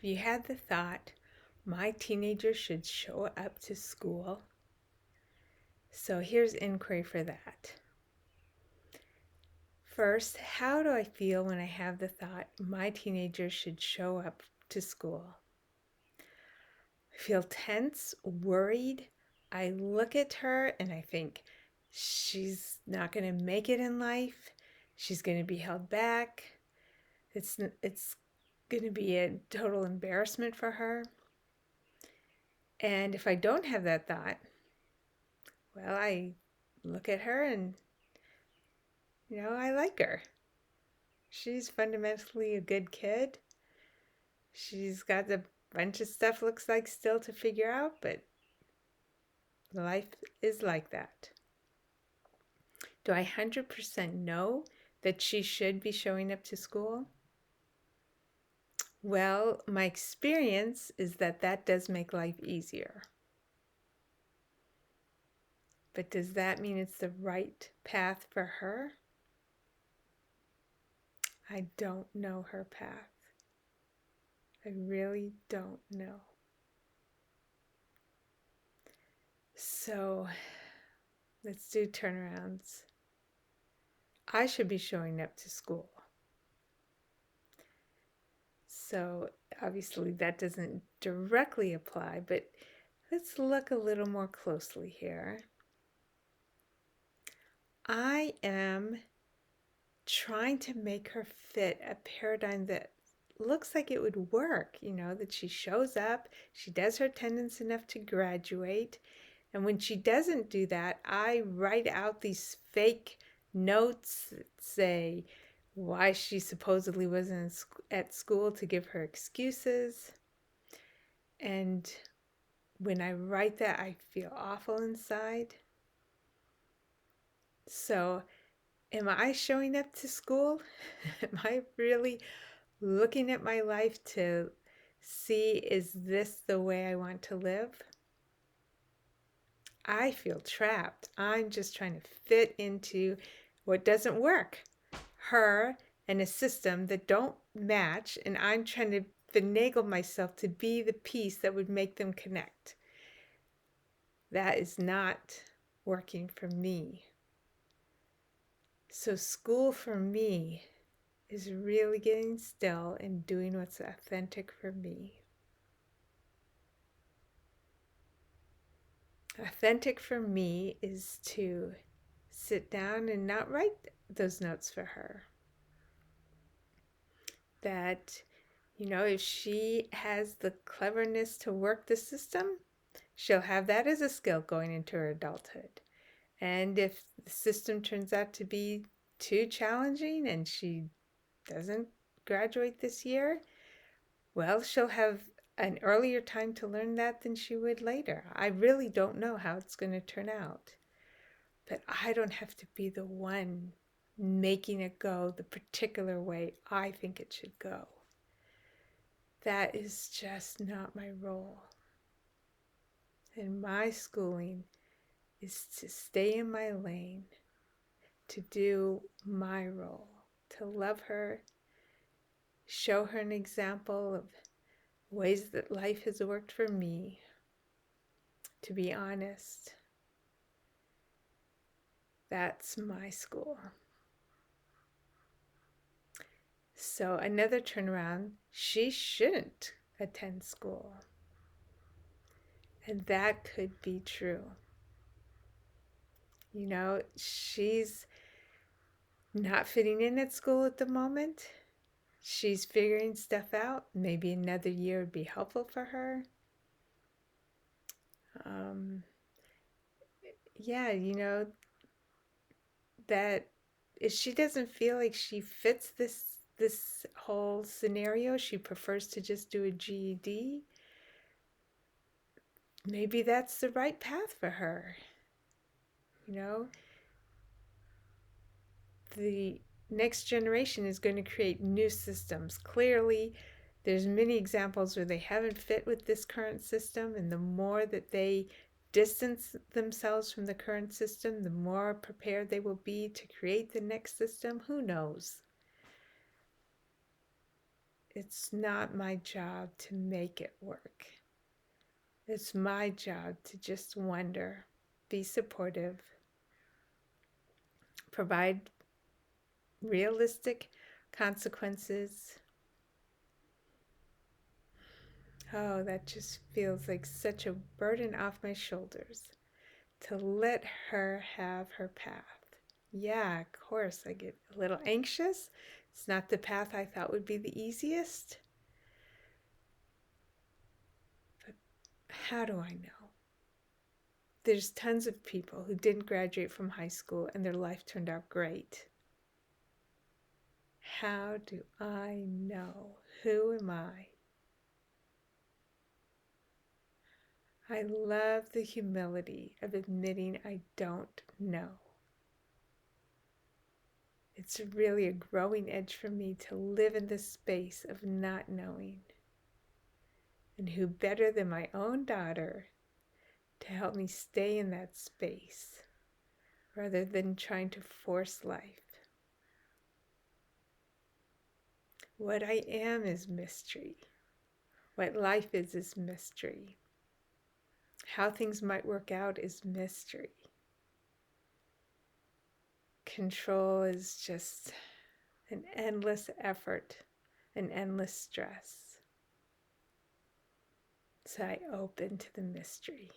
you had the thought, my teenager should show up to school? So here's inquiry for that. First, how do I feel when I have the thought, my teenager should show up to school? I feel tense, worried. I look at her and I think, she's not going to make it in life. She's going to be held back. It's going to be a total embarrassment for her. And if I don't have that thought, well, I look at her and, I like her. She's fundamentally a good kid. She's got a bunch of stuff looks like still to figure out, but life is like that. Do I 100% know that she should be showing up to school? Well, my experience is that that does make life easier. But does that mean it's the right path for her? I don't know her path. I really don't know. So let's do turnarounds. I should be showing up to school. So obviously that doesn't directly apply, but let's look a little more closely here. I am trying to make her fit a paradigm that looks like it would work, that she shows up, she does her attendance enough to graduate, and when she doesn't do that, I write out these fake notes that say why she supposedly wasn't at school to give her excuses. And when I write that, I feel awful inside. So, am I showing up to school? Am I really looking at my life to see, is this the way I want to live? I feel trapped. I'm just trying to fit into what doesn't work. Her and a system that don't match, and I'm trying to finagle myself to be the piece that would make them connect. That is not working for me. So school for me is really getting still and doing what's authentic for me. Authentic for me is to sit down and not write those notes for her. That, if she has the cleverness to work the system, she'll have that as a skill going into her adulthood. And if the system turns out to be too challenging and she doesn't graduate this year, well, she'll have an earlier time to learn that than she would later. I really don't know how it's going to turn out. But I don't have to be the one making it go the particular way I think it should go. That is just not my role. And my schooling is to stay in my lane, to do my role, to love her, show her an example of ways that life has worked for me, to be honest. That's my school. So another turnaround, she shouldn't attend school. And that could be true. She's not fitting in at school at the moment. She's figuring stuff out. Maybe another year would be helpful for her. That if she doesn't feel like she fits this whole scenario, she prefers to just do a GED, maybe that's the right path for her. The next generation is going to create new systems. Clearly, there's many examples where they haven't fit with this current system, and the more that they distance themselves from the current system, the more prepared they will be to create the next system. Who knows? it's not my job to make it work. It's my job to just wonder, be supportive, provide realistic consequences. Oh, that just feels like such a burden off my shoulders to let her have her path. Yeah, of course, I get a little anxious. It's not the path I thought would be the easiest. But how do I know? There's tons of people who didn't graduate from high school and their life turned out great. How do I know? Who am I? I love the humility of admitting I don't know. It's really a growing edge for me to live in this space of not knowing. And who better than my own daughter to help me stay in that space rather than trying to force life. What I am is mystery. What life is mystery. How things might work out is mystery. Control is just an endless effort, an endless stress. So I open to the mystery.